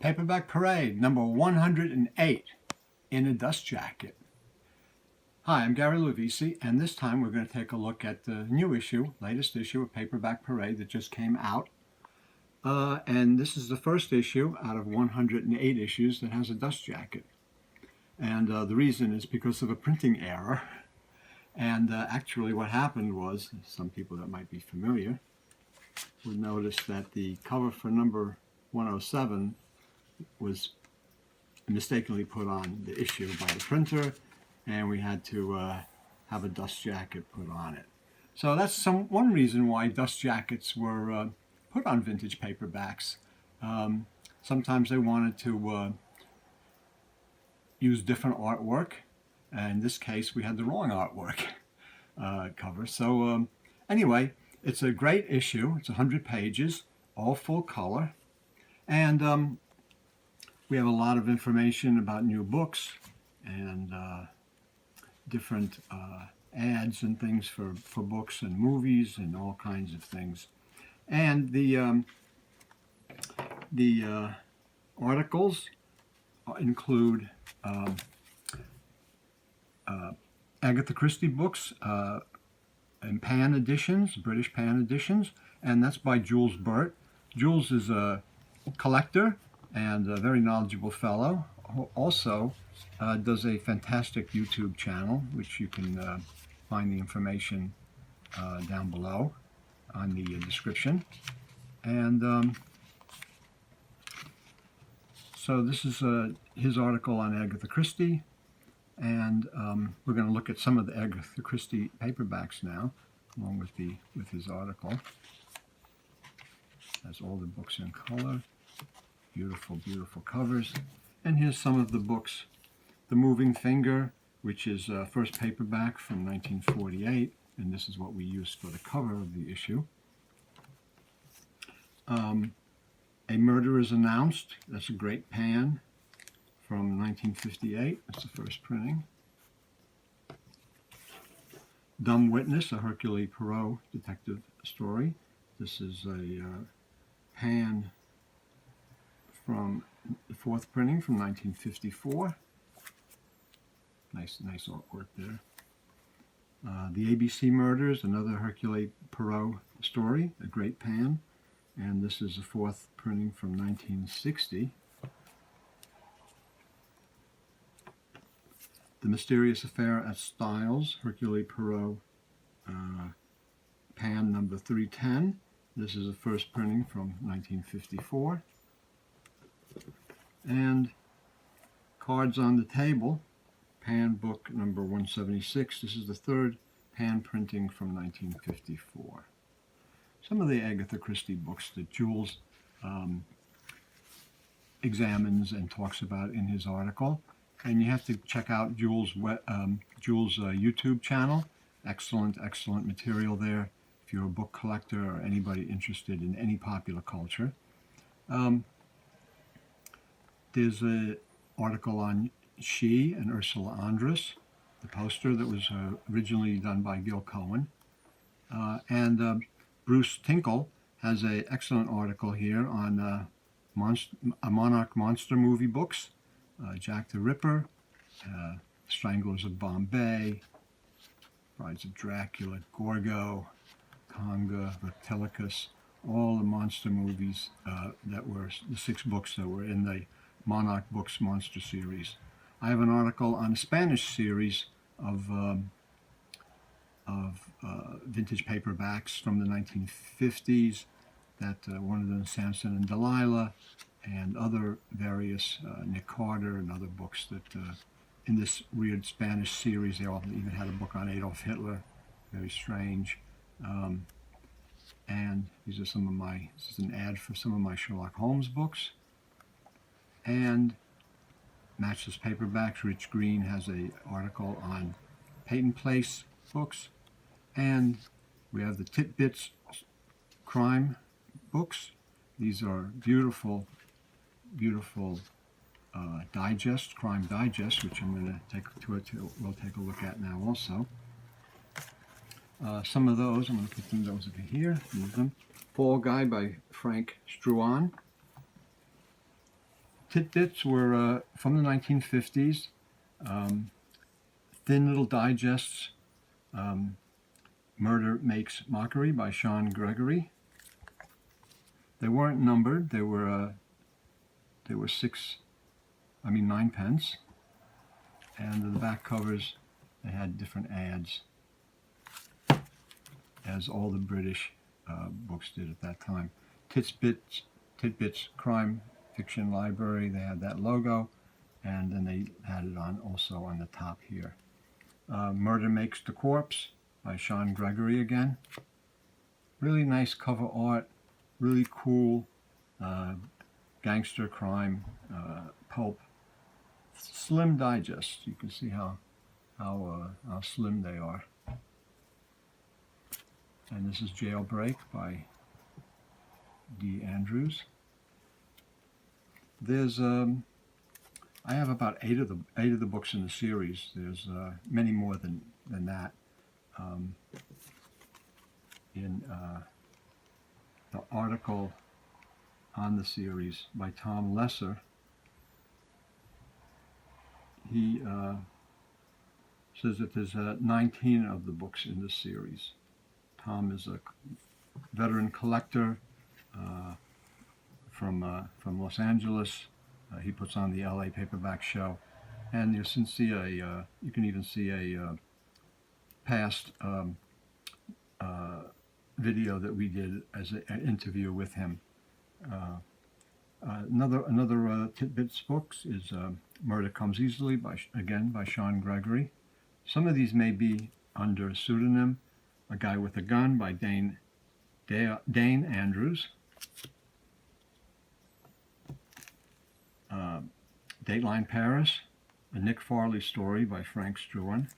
Paperback Parade, number 108, In a Dust Jacket. Hi, I'm Gary Lovisi, and this time we're going to take a look at the new issue, latest issue of Paperback Parade that just came out. And this is the first issue out of 108 issues that has a dust jacket. And the reason is because of a printing error. And actually what happened was, some people that might be familiar would notice that the cover for number 107 was mistakenly put on the issue by the printer, and we had to have a dust jacket put on it. So that's one reason why dust jackets were put on vintage paperbacks. Sometimes they wanted to use different artwork. In this case, we had the wrong artwork cover. So anyway, it's a great issue. It's 100 pages, all full color. And we have a lot of information about new books and different ads and things for books and movies and all kinds of things. And the articles include Agatha Christie books in Pan editions, British Pan editions, and that's by Jules Burt. Jules is a collector and a very knowledgeable fellow, who also does a fantastic YouTube channel, which you can find the information down below on the description. And so this is his article on Agatha Christie, and we're going to look at some of the Agatha Christie paperbacks now, along with his article. Has all the books in color. Beautiful, beautiful covers. And here's some of the books. The Moving Finger, which is first paperback from 1948, and this is what we used for the cover of the issue. A Murder is Announced. That's a great pan from 1958. That's the first printing. Dumb Witness, a Hercule Poirot detective story. This is a pan from the fourth printing from 1954. Nice artwork there. The ABC Murders, another Hercule Poirot story, a great pan, and this is the fourth printing from 1960. The Mysterious Affair at Styles, Hercule Poirot, pan number 310. This is the first printing from 1954. And Cards on the Table, pan book number 176. This is the third pan printing from 1954. Some of the Agatha Christie books that Jules examines and talks about in his article. And you have to check out Jules' YouTube channel. Excellent material there if you're a book collector or anybody interested in any popular culture. There's an article on She and Ursula Andress, the poster that was originally done by Gil Cohen. And Bruce Tinkle has an excellent article here on Monarch Monster movie books, Jack the Ripper, Stranglers of Bombay, Brides of Dracula, Gorgo, Conga, Reptilicus, all the monster movies that were the 6 books that were in the Monarch Books Monster series. I have an article on a Spanish series of vintage paperbacks from the 1950s, that one of them, Samson and Delilah, and other various Nick Carter and other books that in this weird Spanish series. They often even had a book on Adolf Hitler, very strange. And these are some of this is an ad for some of my Sherlock Holmes books. And Matchless Paperbacks, Rich Green has an article on Peyton Place books. And we have the Titbits crime books. These are beautiful digest, crime digest, which I'm going to we'll take a look at now also. Some of those, I'm going to put those over here, move them. Fall Guy by Frank Struan. tidbits were from the 1950s, thin little digests. Murder Makes Mockery by Sean Gregory. They weren't numbered. They were 9 pence. And the back covers, they had different ads, as all the British books did at that time. Tidbits Crime Fiction Library, they had that logo, and then they had it on also on the top here. Murder Makes the Corpse by Sean Gregory again. Really nice cover art, really cool gangster crime pulp. Slim digest. You can see how slim they are. And this is Jailbreak by D. Andrews. There's I have about eight of the books in the series. There's many more than that. In the article on the series by Tom Lesser, he says that there's 19 of the books in this series. Tom is a veteran collector from Los Angeles. He puts on the LA Paperback show, and you can see you can even see a past video that we did as an interview with him. Another tidbits books is Murder Comes Easily by Sean Gregory. Some of these may be under pseudonym. A Guy with a Gun by Dane Andrews. Dateline Paris, a Nick Farley story by Frank Struan.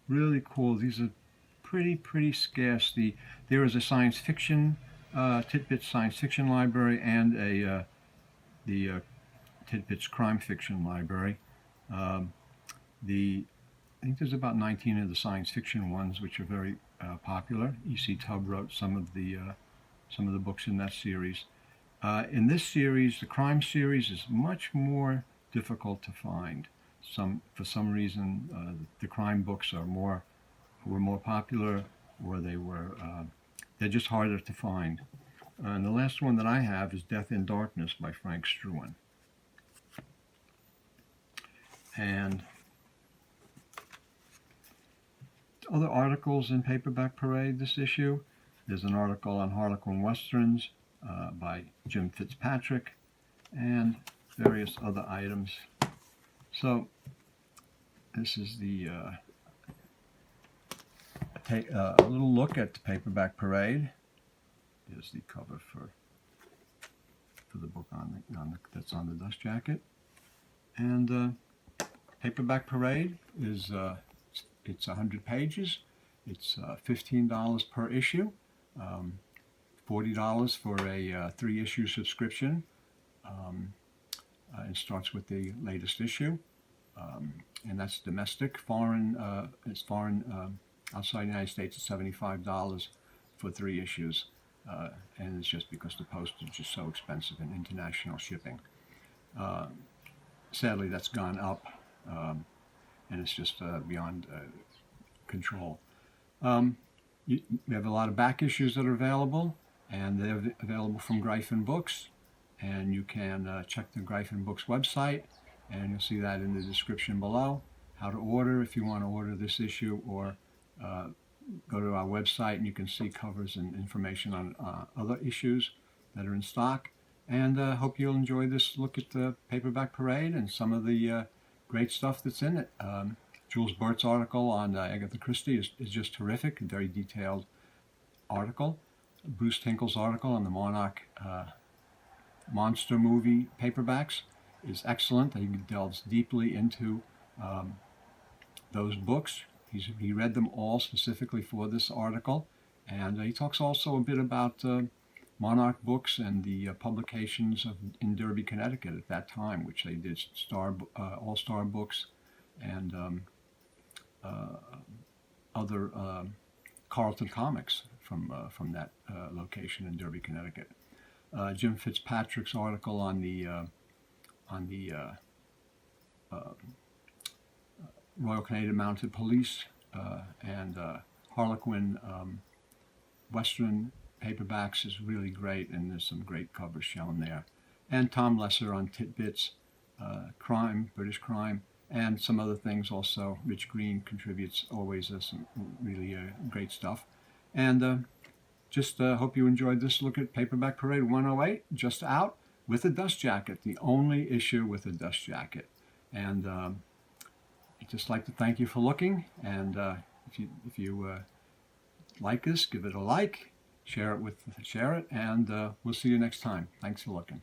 Really cool. These are pretty scarce. There is a science fiction Tidbits Science Fiction Library and the Tidbits Crime Fiction Library. I think there's about 19 of the science fiction ones, which are very popular. E.C. Tubb wrote some of the books in that series. In this series, the crime series is much more difficult to find. For some reason, the crime books were more popular, or they're just harder to find. And the last one that I have is Death in Darkness by Frank Struan. And other articles in Paperback Parade this issue. There's an article on Harlequin Westerns by Jim Fitzpatrick, and various other items. So this is a little look at the Paperback Parade. Here's the cover for the book that's on the dust jacket. And Paperback Parade is it's 100 pages. It's $15 per issue, $40 for a 3-issue subscription. It starts with the latest issue, and that's domestic. Foreign outside the United States, it's $75 for 3 issues, and it's just because the postage is so expensive in international shipping. Sadly, that's gone up, and it's just beyond control. We have a lot of back issues that are available, and they're available from Gryphon Books, and you can check the Gryphon Books website, and you'll see that in the description below, how to order if you want to order this issue, or go to our website and you can see covers and information on other issues that are in stock. And hope you'll enjoy this look at the Paperback Parade and some of the great stuff that's in it. Jules Burt's article on Agatha Christie is just terrific, a very detailed article. Bruce Tinkle's article on the Monarch monster movie Paperbacks is excellent. He delves deeply into those books. He read them all specifically for this article, and he talks also a bit about Monarch Books and the publications in Derby, Connecticut at that time, which they did All-Star Books and other Carlton Comics from that location in Derby, Connecticut. Jim Fitzpatrick's article on the Royal Canadian Mounted Police and Harlequin Western paperbacks is really great, and there's some great covers shown there. And Tom Lesser on Titbits, crime, British crime, and some other things also. Rich Green contributes always some really great stuff. And just hope you enjoyed this look at Paperback Parade 108, just out, with a dust jacket, the only issue with a dust jacket. And I'd just like to thank you for looking, and if you like this, give it a like, share it, and we'll see you next time. Thanks for looking.